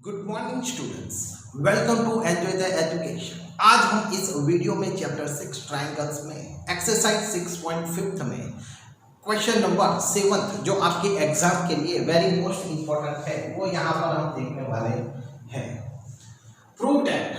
Good morning students, welcome to enjoy the education. आज हम इस वीडियो में चैप्टर 6 ट्रायंगल्स में एक्सरसाइज 6.5 में क्वेश्चन नंबर 7 जो आपके एग्जाम के लिए वेरी मोस्ट इंपॉर्टेंट है वो यहाँ पर हम देखने वाले हैं। Prove that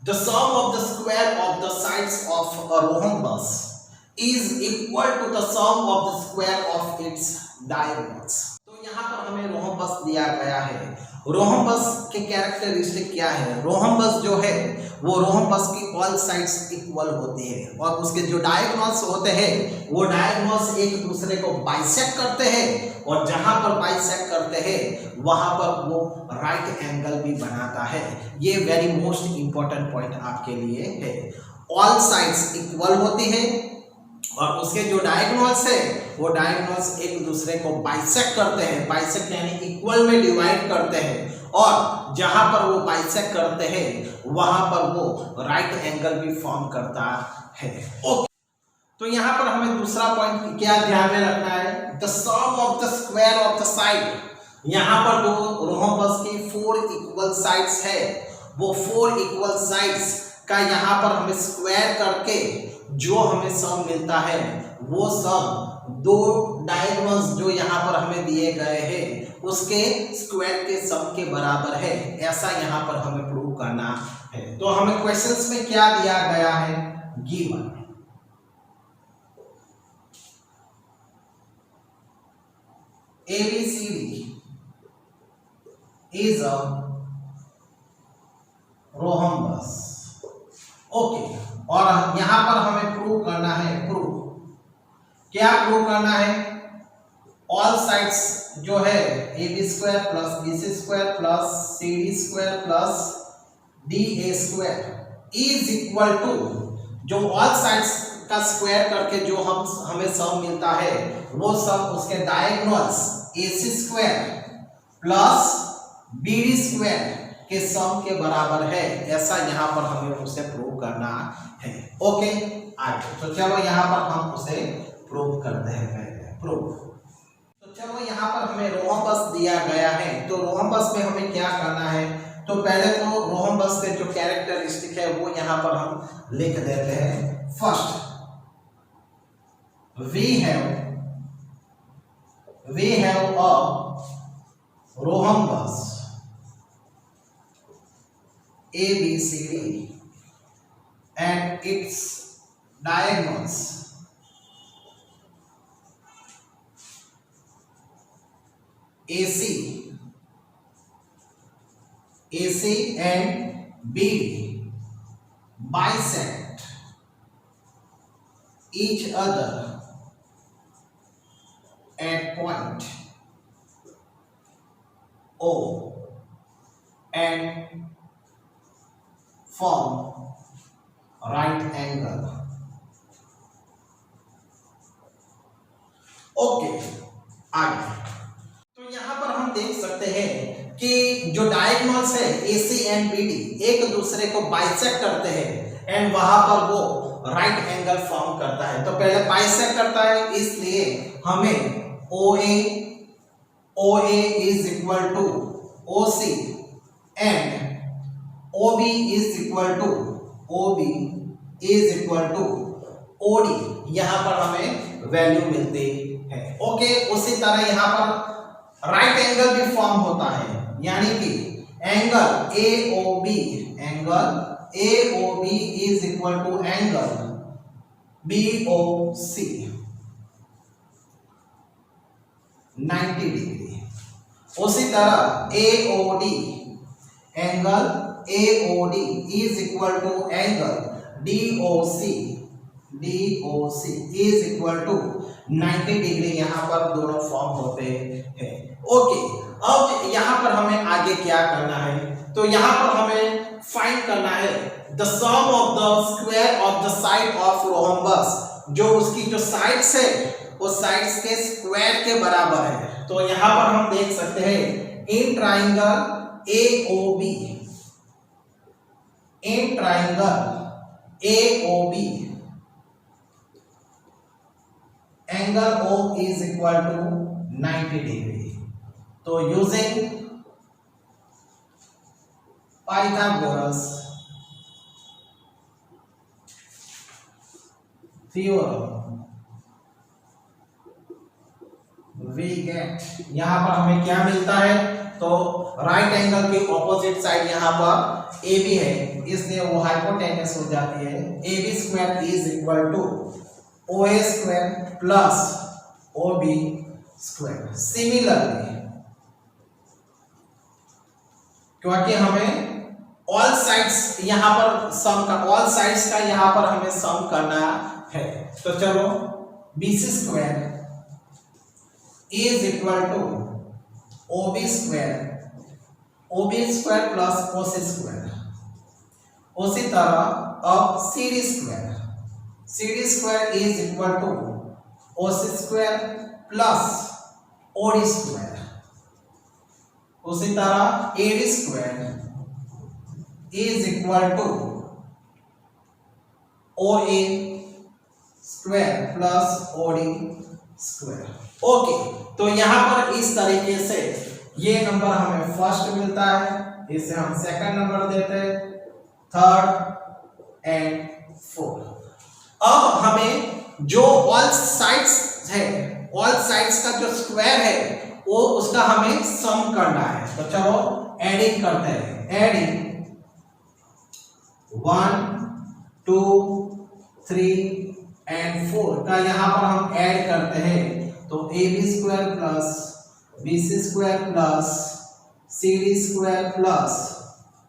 the sum of the square of the sides of a rhombus is equal to the sum of the square of its diagonals. तो यहाँ पर हमें रोहम्बस दिया गया है। रोहम्बस के कैरेक्टरिस्टिक क्या है? रोहम्बस जो है वो रोहम्बस की ऑल साइड्स इक्वल होती है और उसके जो डायगोनल्स होते हैं वो डायगोनल्स एक दूसरे को बाइसेक्ट करते हैं और जहां पर बाइसेक्ट करते हैं वहां पर वो राइट एंगल भी बनाता है। ये वेरी मोस्ट इंपॉर्टेंट पॉइंट आपके लिए है। ऑल साइड्स इक्वल होती है और उसके जो डायगोनल्स है वो डायगोनल्स एक दूसरे को बाइसेक्ट करते हैं। बाइसेक्ट यानी इक्वल में डिवाइड करते हैं और जहां पर वो बाइसेक्ट करते हैं वहां पर वो राइट एंगल भी फॉर्म करता है। ओके, तो यहाँ पर हमें दूसरा पॉइंट क्या ध्यान में रखना है? The sum of the square of the side. यहाँ पर जो रोहम्बस की 4 इक्वल साइड्स है वो 4 इक्वल साइड्स का यहाँ पर हमें स्क्वायर करके जो हमें सम मिलता है वो सम दो डायगोनल्स जो यहाँ पर हमें दिए गए हैं उसके स्क्वायर के सम के बराबर है। ऐसा यहाँ पर हमें प्रूव करना है। तो हमें क्वेश्चंस में क्या दिया गया है? Given ABCD is a rhombus. Okay, और यहां पर हमें प्रूव करना है। क्या प्रूव करना है? ऑल साइड्स जो है AB square plus BC square plus CD square plus DA square is equal to जो ऑल साइड्स का स्क्वायर करके जो हमें सम मिलता है वो सम उसके diagonals AC square plus BD square के सम के बराबर है। ऐसा यहाँ पर हमें उसे प्रूव करना है। ओके, आगे तो चलो यहाँ पर हम उसे प्रूव करते हैं। पहले प्रूव, तो चलो यहाँ पर हमें रोहम्बस दिया गया है तो रोहम्बस में हमें क्या करना है? तो पहले तो रोहम्बस के जो कैरेक्टरिस्टिक है वो यहाँ पर हम लिख देते हैं। First we have a rhombus ABCD and its diagonals AC and BD bisect each other at point O and form right angle। Okay, आगे तो यहां पर हम देख सकते हैं कि जो डायगोनल्स है AC एंड BD एक दूसरे को बाइसेक्ट करते हैं एंड वहां पर वो राइट एंगल फॉर्म करता है। तो पहले बाइसेक्ट करता है इसलिए हमें OA is equal to OC and OB is equal to OD। यहां पर हमें वैल्यू मिलती है। ओके, उसी तरह यहां पर राइट एंगल भी फॉर्म होता है यानी कि angle AOB is equal to angle BOC 90 degree. उसी तरह AOD is equal to angle DOC is equal to 90 degree. यहाँ पर दोनों फॉर्म होते हैं। ओके, अब यहाँ पर हमें आगे क्या करना है? तो यहाँ पर हमें फाइंड करना है the sum of the square of the side of rhombus. जो उसकी जो साइड्स है वो साइड्स के स्क्वायर के बराबर है। तो यहाँ पर हम देख सकते हैं in triangle AOB angle O is equal to 90 degree. तो using Pythagoras theorem we get, यहां पर हमें क्या मिलता है, तो राइट एंगल के ऑपोजिट साइड यहां पर ए बी है, इसलिए वो हाइपोटेनस हो जाती है। A B square is equal to O A square plus O B square. Similarly, क्योंकि हमें ऑल साइड्स यहां पर सम का, ऑल साइड्स का यहां पर हमें सम करना है, तो चलो BC square is equal to OB square plus OC square. उसी तरह अब CD square is equal to OC square plus OD square. उसी तरह AD square is equal to O A square plus OD square. Okay, तो यहां पर इस तरीके से ये नंबर हमें फर्स्ट मिलता है, इसे हम सेकंड नंबर देते हैं, थर्ड एंड फोर्थ। अब हमें जो ऑल साइड्स है, ऑल साइड्स का जो स्क्वायर है वो उसका हमें सम करना है, तो चलो एडिंग करते हैं। एडिंग 1 2 3 एंड 4 का यहां पर हम ऐड करते हैं, तो A B square plus B C square plus C D square plus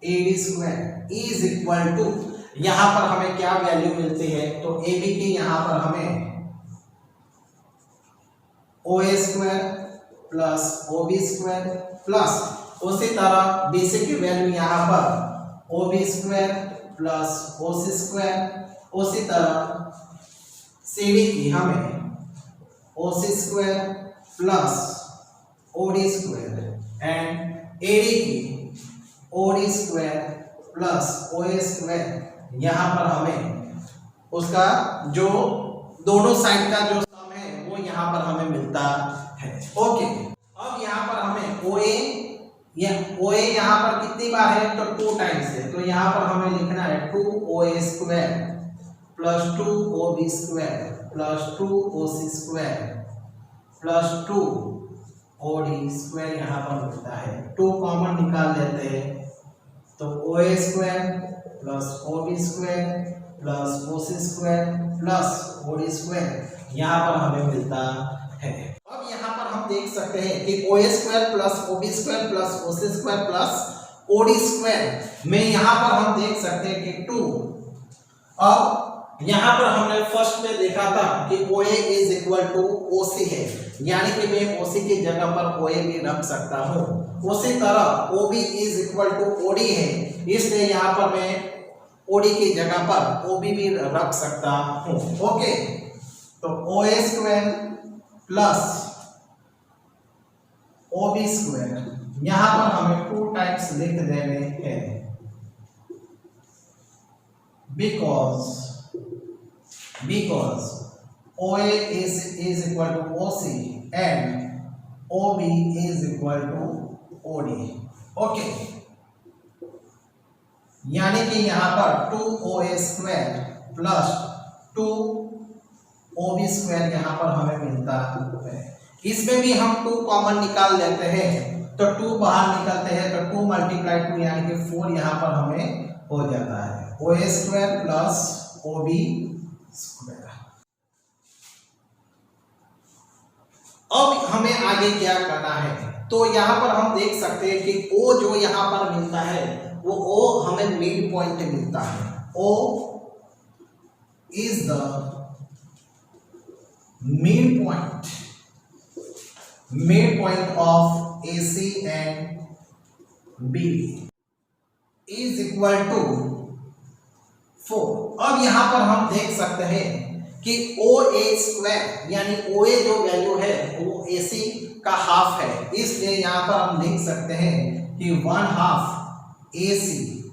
A D square is equal to, यहां पर हमें क्या वैल्यू मिलती है, तो ए बी की यहां पर हमें O A square plus O B square plus उसी तरह बी सी की वैल्यू यहां पर O B square plus O C square, उसी तरह सी डी की हमें O C square plus O D square and A D की O D square plus O A square. यहाँ पर हमें उसका जो दोनों साइड का जो सम है वो यहाँ पर हमें मिलता है। ओके, अब यहाँ पर हमें ओ ए यहाँ पर कितनी बार है, तो 2 टाइम्स है, तो यहाँ पर हमें लिखना है 2 O A square plus 2 O B square plus 2 O C square plus 2 O D square यहाँ पर मिलता है। 2 कॉमन निकाल लेते हैं, तो O A square plus O B square plus O C square plus O D square यहाँ पर हमें मिलता है। अब यहाँ पर हम देख सकते हैं कि O A square plus O B square plus O C square plus O D square में यहाँ पर हम देख सकते हैं कि 2। अब यहाँ पर हमने फर्स्ट में देखा था कि OA is equal to OC है, यानी कि मैं OC की जगह पर OA भी रख सकता हूँ। उसी तरह OB is equal to OD है, इसलिए यहाँ पर मैं OD की जगह पर OB भी रख सकता हूँ। ओके, तो OA square plus OB square यहाँ पर हमें 2 टाइम्स लिख देने हैं, because OA is equal to OC and OB is equal to OD। Okay, यानी कि यहाँ पर 2 OA square plus 2 OB square यहाँ पर हमें मिलता है। इसमें भी हम 2 कॉमन निकाल लेते हैं, तो 2 बाहर निकलते हैं, तो 2 × 2 यानी कि 4 यहाँ पर हमें हो जाता है। OA square plus OB square. अब हमें आगे क्या करना है, तो यहाँ पर हम देख सकते हैं कि O जो यहाँ पर मिलता है वो O हमें मिड पॉइंट मिलता है। O is the mid point of AC and BD is equal to 4। अब यहाँ पर हम देख सकते हैं कि OA स्क्वायर यानी OA जो वैल्यू है वो AC का हाफ है, इसलिए यहाँ पर हम लिख सकते हैं कि 1/2 AC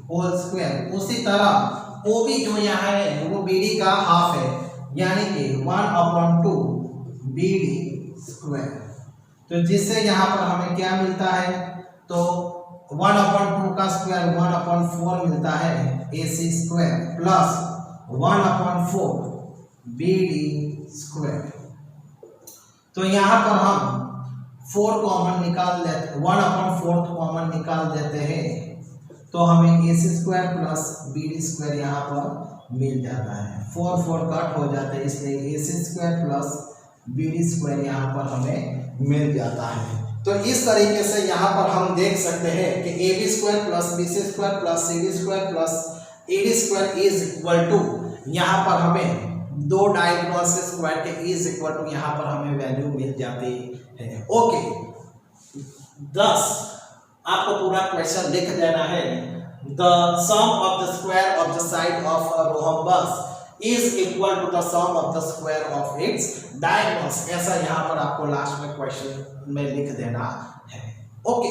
होल स्क्वायर। उसी तरह OB जो यहाँ है वो BD का हाफ है, यानी कि 1/2 BD स्क्वायर। तो जिससे यहाँ पर हमें क्या मिलता है, तो 1/2 का स्क्वायर 1/4 मिलता है AC square plus 1/4 BD square. तो यहाँ पर हम 4 कॉमन निकाल लेते 1/4 कॉमन निकाल देते हैं तो हमें AC square plus BD square यहाँ पर मिल जाता है। 4 कट हो जाता है इसलिए AC square plus BD square यहाँ पर हमें मिल जाता है। तो इस तरीके से यहाँ पर हम देख सकते हैं कि AB square plus BC square plus CD square plus AD square is equal to यहाँ पर हमें दो डायगोनल से स्क्वायर के इज इक्वल टू यहाँ पर हमें वैल्यू मिल जाती है। ओके 10 आपको पूरा क्वेश्चन लिख देना है। The sum of the square of the side of a rhombus is equal to the sum of the square of its diagonals. ऐसा यहाँ पर आपको लास्ट में क्वेश्चन में लिख देना है। ओके